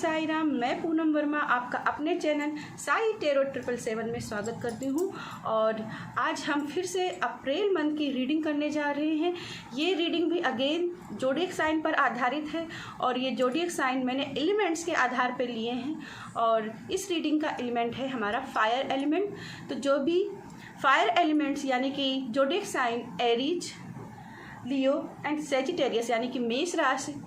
साई राम। मैं पूनम वर्मा आपका अपने चैनल साई टेरो 777 में स्वागत करती हूँ। और आज हम फिर से अप्रैल मंथ की रीडिंग करने जा रहे हैं। ये रीडिंग भी अगेन जोडिएक साइन पर आधारित है और ये जोडिएक साइन मैंने एलिमेंट्स के आधार पर लिए हैं। और इस रीडिंग का एलिमेंट है हमारा फायर एलिमेंट। तो जो भी फायर एलिमेंट्स यानी कि zodiac sign Aries, Leo and Sagittarius यानी कि मेष राशि,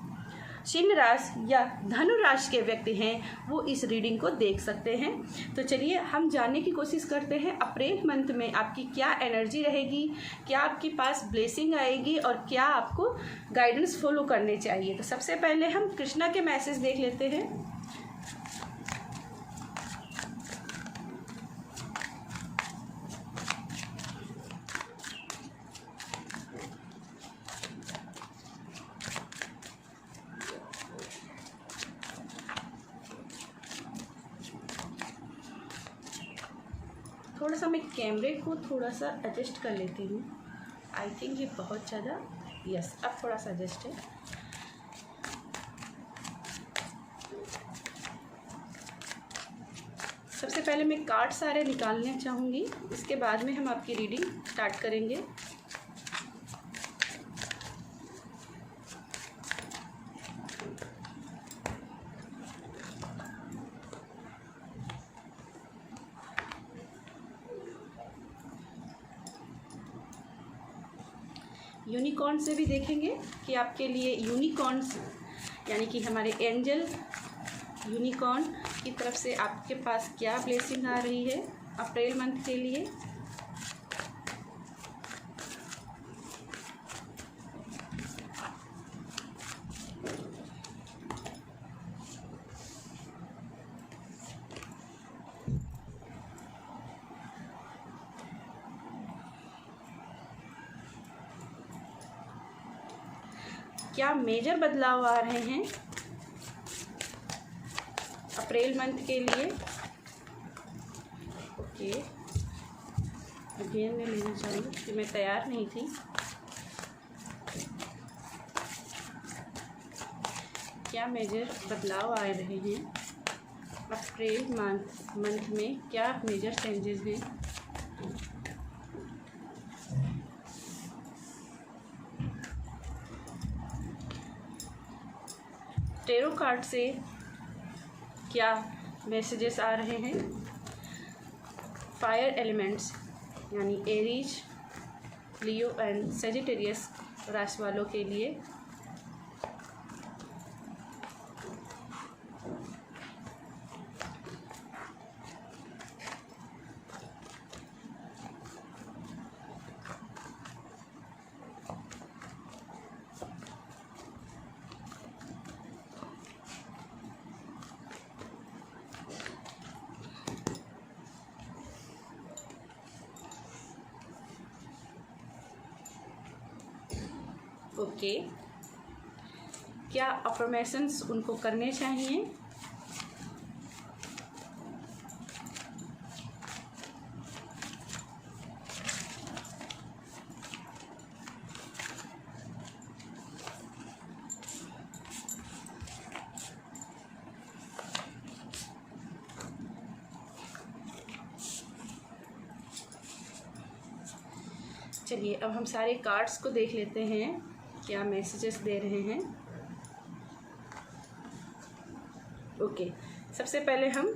सिंह राशि या धनु राशि के व्यक्ति हैं वो इस रीडिंग को देख सकते हैं। तो चलिए हम जानने की कोशिश करते हैं अप्रैल मंथ में आपकी क्या एनर्जी रहेगी, क्या आपके पास ब्लेसिंग आएगी और क्या आपको गाइडेंस फॉलो करने चाहिए। तो सबसे पहले हम कृष्णा के मैसेज देख लेते हैं। थोड़ा सा मैं कैमरे को थोड़ा सा एडजस्ट कर लेती हूँ। आई थिंक ये बहुत ज़्यादा, यस अब थोड़ा सा एडजस्ट है। सबसे पहले मैं कार्ड सारे निकालने चाहूँगी, इसके बाद में हम आपकी रीडिंग स्टार्ट करेंगे। यूनिकॉर्न से भी देखेंगे कि आपके लिए यूनिकॉर्न्स यानी कि हमारे एंजल यूनिकॉर्न की तरफ से आपके पास क्या ब्लेसिंग आ रही है अप्रैल मंथ के लिए। क्या मेजर बदलाव आ रहे हैं अप्रैल मंथ के लिए। ओके, अगेन मैं लेना चाहूँगी कि मैं तैयार नहीं थी। क्या मेजर बदलाव आ रहे हैं अप्रैल मंथ में, क्या मेजर चेंजेस हैं। टेरो कार्ड से क्या मैसेजेस आ रहे हैं फायर एलिमेंट्स यानी एरीज, लियो एंड सेजिटेरियस राशि वालों के लिए। ओके, क्या अफर्मेशंस उनको करने चाहिए। चलिए अब हम सारे कार्ड्स को देख लेते हैं क्या मैसेजेस दे रहे हैं। ओके, सबसे पहले हम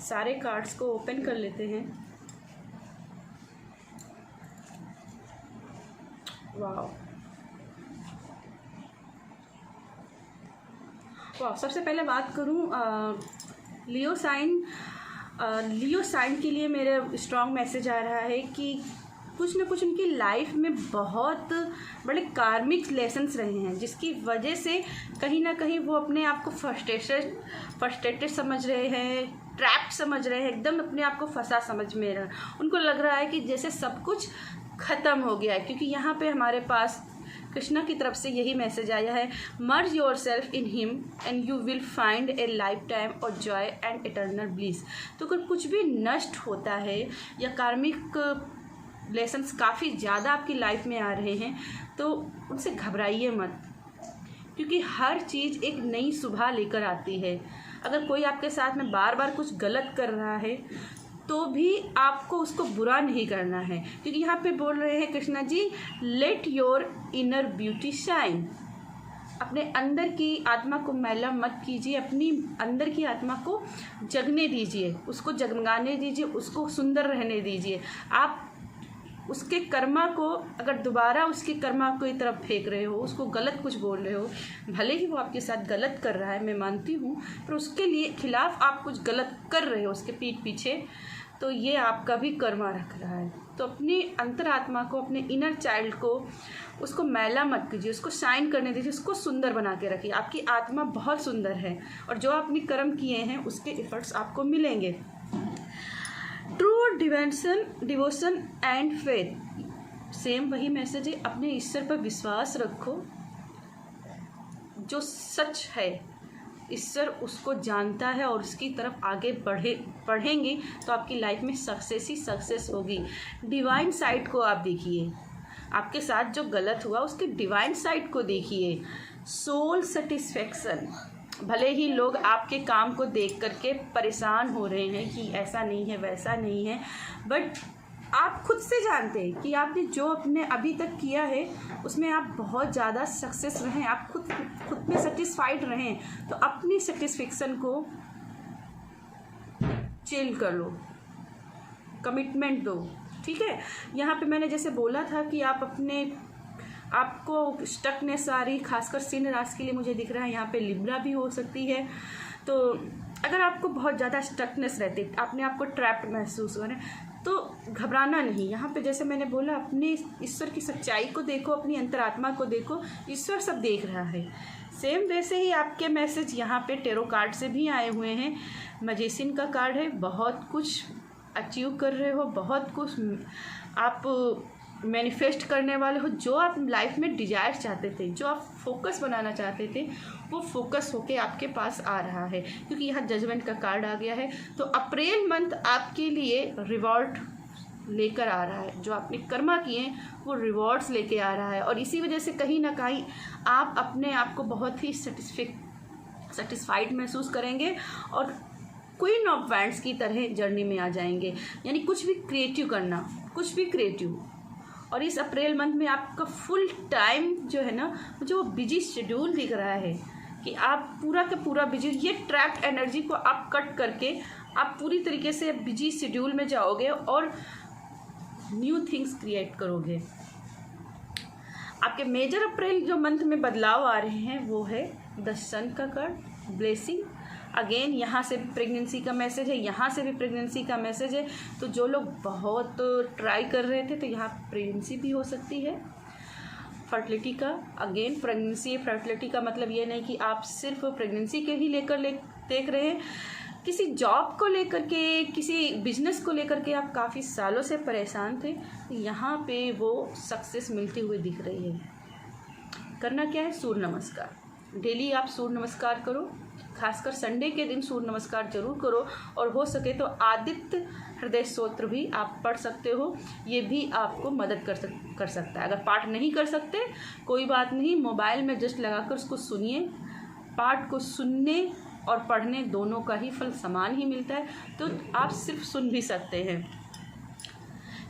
सारे कार्ड्स को ओपन कर लेते हैं। वाह वाह, सबसे पहले बात करूं लियो साइन के लिए मेरा स्ट्रॉन्ग मैसेज आ रहा है कि कुछ न कुछ उनकी लाइफ में बहुत बड़े कार्मिक लेसन्स रहे हैं, जिसकी वजह से कहीं ना कहीं वो अपने आप को फ्रस्ट्रेटेड समझ रहे हैं, ट्रैप्ड समझ रहे हैं, एकदम अपने आप को फंसा समझ में रहा। उनको लग रहा है कि जैसे सब कुछ ख़त्म हो गया है, क्योंकि यहाँ पे हमारे पास कृष्णा की तरफ से यही मैसेज आया है, merge yourself in him and you will find a lifetime और जॉय एंड इटर्नल ब्लिस। तो अगर कुछ भी नष्ट होता है या कार्मिक लेसन्स काफ़ी ज़्यादा आपकी लाइफ में आ रहे हैं तो उनसे घबराइए मत, क्योंकि हर चीज़ एक नई सुबह लेकर आती है। अगर कोई आपके साथ में बार बार कुछ गलत कर रहा है तो भी आपको उसको बुरा नहीं करना है, क्योंकि यहाँ पे बोल रहे हैं Krishna ji, let your inner beauty shine. अपने अंदर की आत्मा को मैला मत कीजिए, अपनी अंदर की आत्मा को जगने दीजिए, उसको जगमगाने दीजिए, उसको सुंदर रहने दीजिए। आप उसके कर्मा को अगर दोबारा उसके कर्मा को की तरफ फेंक रहे हो, उसको गलत कुछ बोल रहे हो, भले ही वो आपके साथ गलत कर रहा है, मैं मानती हूँ, पर उसके लिए खिलाफ आप कुछ गलत कर रहे हो उसके पीठ पीछे, तो ये आपका भी कर्मा रख रहा है। तो अपनी अंतरात्मा को, अपने इनर चाइल्ड को, उसको मैला मत कीजिए, उसको शाइन करने दीजिए, उसको सुंदर बना के रखिए। आपकी आत्मा बहुत सुंदर है और जो आपने कर्म किए हैं उसके इफर्ट्स आपको मिलेंगे। True devotion and faith, same वही मैसेज है। अपने ईश्वर पर विश्वास रखो, जो सच है ईश्वर उसको जानता है और उसकी तरफ आगे बढ़ेंगे तो आपकी लाइफ में सक्सेस ही सक्सेस होगी। डिवाइन साइड को आप देखिए, आपके साथ जो गलत हुआ उसके डिवाइन साइड को देखिए। सोल सेटिस्फेक्शन, भले ही लोग आपके काम को देख करके परेशान हो रहे हैं कि ऐसा नहीं है वैसा नहीं है, बट आप खुद से जानते हैं कि आपने जो अपने अभी तक किया है उसमें आप बहुत ज़्यादा सक्सेस रहें, आप खुद में सेटिस्फाइड रहें, तो अपनी सेटिस्फेक्शन को चिल कर लो, कमिटमेंट दो, ठीक है। यहाँ पे मैंने जैसे बोला था कि आपको स्टकनेस आ रही, खासकर सिंह राशि के लिए मुझे दिख रहा है, यहाँ पे लिब्रा भी हो सकती है। तो अगर आपको बहुत ज़्यादा स्टकनेस रहती, आपने आपको ट्रैप्ड महसूस हो रहे हैं, तो घबराना नहीं। यहाँ पे जैसे मैंने बोला, अपने ईश्वर की सच्चाई को देखो, अपनी अंतरात्मा को देखो, ईश्वर सब देख रहा है। सेम वैसे ही आपके मैसेज यहाँ पे टेरो कार्ड से भी आए हुए हैं। मैजिशियन का कार्ड है, बहुत कुछ अचीव कर रहे हो, बहुत कुछ आप मैनिफेस्ट करने वाले हो। जो आप लाइफ में डिजायर चाहते थे, जो आप फोकस बनाना चाहते थे, वो फोकस होके आपके पास आ रहा है, क्योंकि यहाँ जजमेंट का कार्ड आ गया है। तो अप्रैल मंथ आपके लिए रिवॉर्ड लेकर आ रहा है, जो आपने कर्मा किए हैं वो रिवॉर्ड्स लेके आ रहा है, और इसी वजह से कहीं ना कहीं आप अपने आप को बहुत ही सेटिस्फाइड महसूस करेंगे और क्वीन ऑफ वैंड्स की तरह जर्नी में आ जाएंगे। यानी कुछ भी क्रिएटिव करना, कुछ भी क्रिएटिव। और इस अप्रैल मंथ में आपका फुल टाइम जो है ना, मुझे वो बिजी शेड्यूल दिख रहा है कि आप पूरा का पूरा बिजी, ये ट्रैप्ड एनर्जी को आप कट करके आप पूरी तरीके से बिजी शेड्यूल में जाओगे और न्यू थिंग्स क्रिएट करोगे। आपके मेजर अप्रैल जो मंथ में बदलाव आ रहे हैं वो है द सन का कार्ड, ब्लेसिंग। अगेन यहाँ से प्रेगनेंसी का मैसेज है, यहाँ से भी प्रेगनेंसी का मैसेज है। तो जो लोग बहुत ट्राई कर रहे थे तो यहाँ प्रेगनेंसी भी हो सकती है। फर्टिलिटी का, अगेन प्रेगनेंसी फर्टिलिटी का मतलब ये नहीं कि आप सिर्फ प्रेगनेंसी के ही देख रहे हैं। किसी जॉब को लेकर के, किसी बिजनेस को लेकर के आप काफ़ी सालों से परेशान थे, यहाँ पे वो सक्सेस मिलती हुई दिख रही है। करना क्या है, सूर्य नमस्कार। डेली आप सूर्य नमस्कार करो, खासकर संडे के दिन सूर्य नमस्कार जरूर करो, और हो सके तो आदित्य हृदय स्तोत्र भी आप पढ़ सकते हो, ये भी आपको मदद कर सकता है। अगर पाठ नहीं कर सकते कोई बात नहीं, मोबाइल में जस्ट लगाकर उसको सुनिए। पाठ को सुनने और पढ़ने दोनों का ही फल समान ही मिलता है, तो आप सिर्फ सुन भी सकते हैं,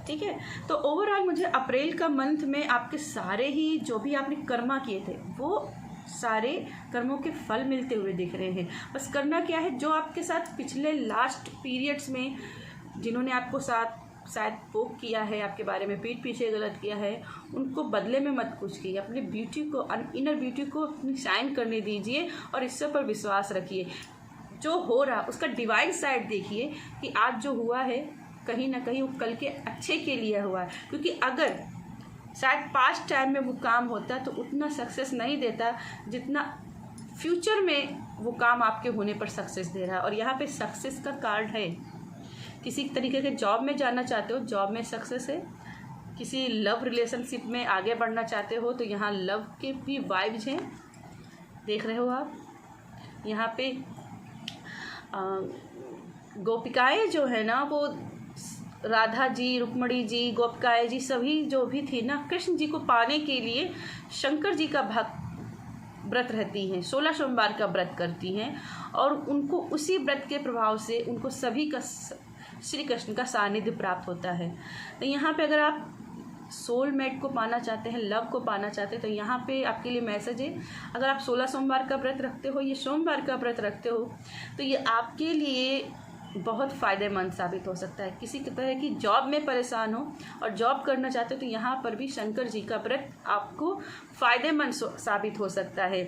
ठीक है। तो ओवरऑल मुझे अप्रैल का मंथ में आपके सारे ही जो भी आपने कर्मा किए थे वो सारे कर्मों के फल मिलते हुए दिख रहे हैं। बस करना क्या है, जो आपके साथ पिछले लास्ट पीरियड्स में जिन्होंने आपको साथ शायद पोक किया है, आपके बारे में पीठ पीछे गलत किया है, उनको बदले में मत कुछ कीजिए। अपनी ब्यूटी को, इनर ब्यूटी को अपनी शाइन करने दीजिए और ईश्वर पर विश्वास रखिए। जो हो रहा उसका डिवाइन साइड देखिए कि आज जो हुआ है कहीं ना कहीं वो कल के अच्छे के लिए हुआ है, क्योंकि अगर शायद पास्ट टाइम में वो काम होता तो उतना सक्सेस नहीं देता जितना फ्यूचर में वो काम आपके होने पर सक्सेस दे रहा है। और यहाँ पे सक्सेस का कार्ड है। किसी तरीके के जॉब में जाना चाहते हो, जॉब में सक्सेस है। किसी लव रिलेशनशिप में आगे बढ़ना चाहते हो तो यहाँ लव के भी वाइब्स हैं, देख रहे हो आप। यहाँ पे गोपिकाएं जो है ना, वो राधा जी, रुक्मणी जी, गोपिकाएं जी सभी जो भी थी ना, कृष्ण जी को पाने के लिए शंकर जी का भक्त व्रत रहती हैं, 16 सोमवार का व्रत करती हैं और उनको उसी व्रत के प्रभाव से उनको सभी का श्री कृष्ण का सानिध्य प्राप्त होता है। तो यहाँ पे अगर आप सोलमेट को पाना चाहते हैं, लव को पाना चाहते हैं, तो यहाँ पे आपके लिए मैसेज है, अगर आप 16 सोमवार का व्रत रखते हो, ये सोमवार का व्रत रखते हो, तो ये आपके लिए बहुत फ़ायदेमंद साबित हो सकता है। किसी तरह की जॉब में परेशान हो और जॉब करना चाहते हो, तो यहाँ पर भी शंकर जी का व्रत आपको फ़ायदेमंद साबित हो सकता है।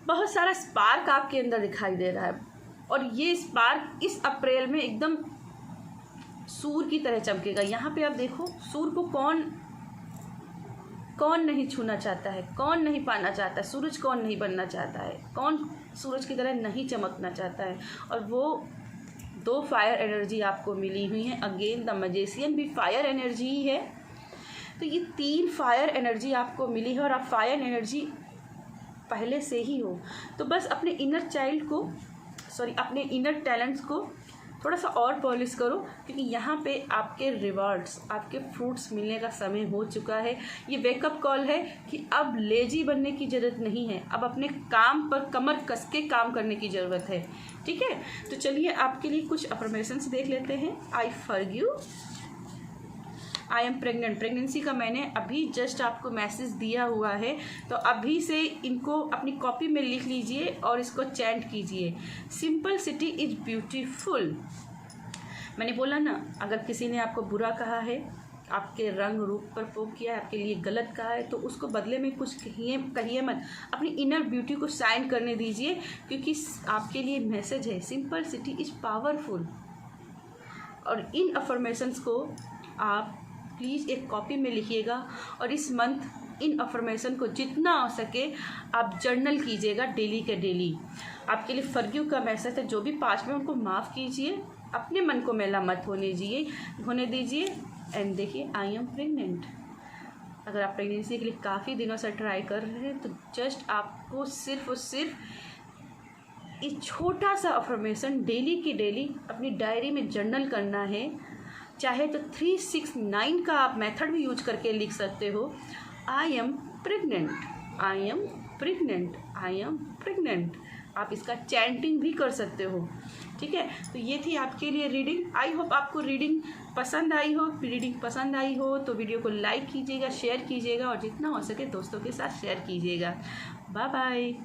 बहुत सारा स्पार्क आपके अंदर दिखाई दे रहा है और ये स्पार्क इस अप्रैल में एकदम सूर्य की तरह चमकेगा। यहाँ पे आप देखो, सूर्य को कौन नहीं छूना चाहता है, कौन नहीं पाना चाहता है, सूरज कौन नहीं बनना चाहता है, कौन सूरज की तरह नहीं चमकना चाहता है। और वो 2 फायर एनर्जी आपको मिली हुई हैं। अगेन द मैजिशियन भी फायर एनर्जी ही है। तो ये 3 फायर एनर्जी आपको मिली है और आप फायर एनर्जी पहले से ही हो। तो बस अपने इनर चाइल्ड को, अपने इनर टैलेंट्स को थोड़ा सा और पॉलिश करो, क्योंकि यहाँ पे आपके रिवॉर्ड्स, आपके फ्रूट्स मिलने का समय हो चुका है। ये वेकअप कॉल है कि अब लेजी बनने की ज़रूरत नहीं है, अब अपने काम पर कमर कस के काम करने की ज़रूरत है। ठीक है, तो चलिए आपके लिए कुछ अफर्मेशंस देख लेते हैं। I forgive, I am pregnant. Pregnancy का मैंने अभी जस्ट आपको मैसेज दिया हुआ है, तो अभी से इनको अपनी कॉपी में लिख लीजिए और इसको चैंट कीजिए। Simplicity is beautiful. मैंने बोला ना, अगर किसी ने आपको बुरा कहा है, आपके रंग रूप पर पोक किया है, आपके लिए गलत कहा है, तो उसको बदले में कुछ कहिए मत, अपनी इनर ब्यूटी को शाइन करने दीजिए, क्योंकि आपके लिए मैसेज है सिंपलिसिटी इज पावरफुल। और इन अफर्मेशंस को आप प्लीज़ एक कॉपी में लिखिएगा और इस मंथ इन अफर्मेशन को जितना हो सके आप जर्नल कीजिएगा डेली के डेली। आपके लिए फॉरगिव का मैसेज है, जो भी पास्ट में उनको माफ़ कीजिए, अपने मन को मैला मत होने दीजिए। एंड देखिए, आई एम प्रेग्नेंट। अगर आप प्रेगनेंसी के लिए काफ़ी दिनों से ट्राई कर रहे हैं, तो जस्ट आपको सिर्फ और सिर्फ एक छोटा सा अफर्मेशन डेली की डेली अपनी डायरी में जर्नल करना है। चाहे तो 369 का आप मेथड भी यूज करके लिख सकते हो। I am pregnant, I am pregnant, I am pregnant. आप इसका चैंटिंग भी कर सकते हो। ठीक है, तो ये थी आपके लिए रीडिंग। आई होप आपको रीडिंग पसंद आई हो। रीडिंग पसंद आई हो तो वीडियो को लाइक कीजिएगा, शेयर कीजिएगा और जितना हो सके दोस्तों के साथ शेयर कीजिएगा। Bye bye.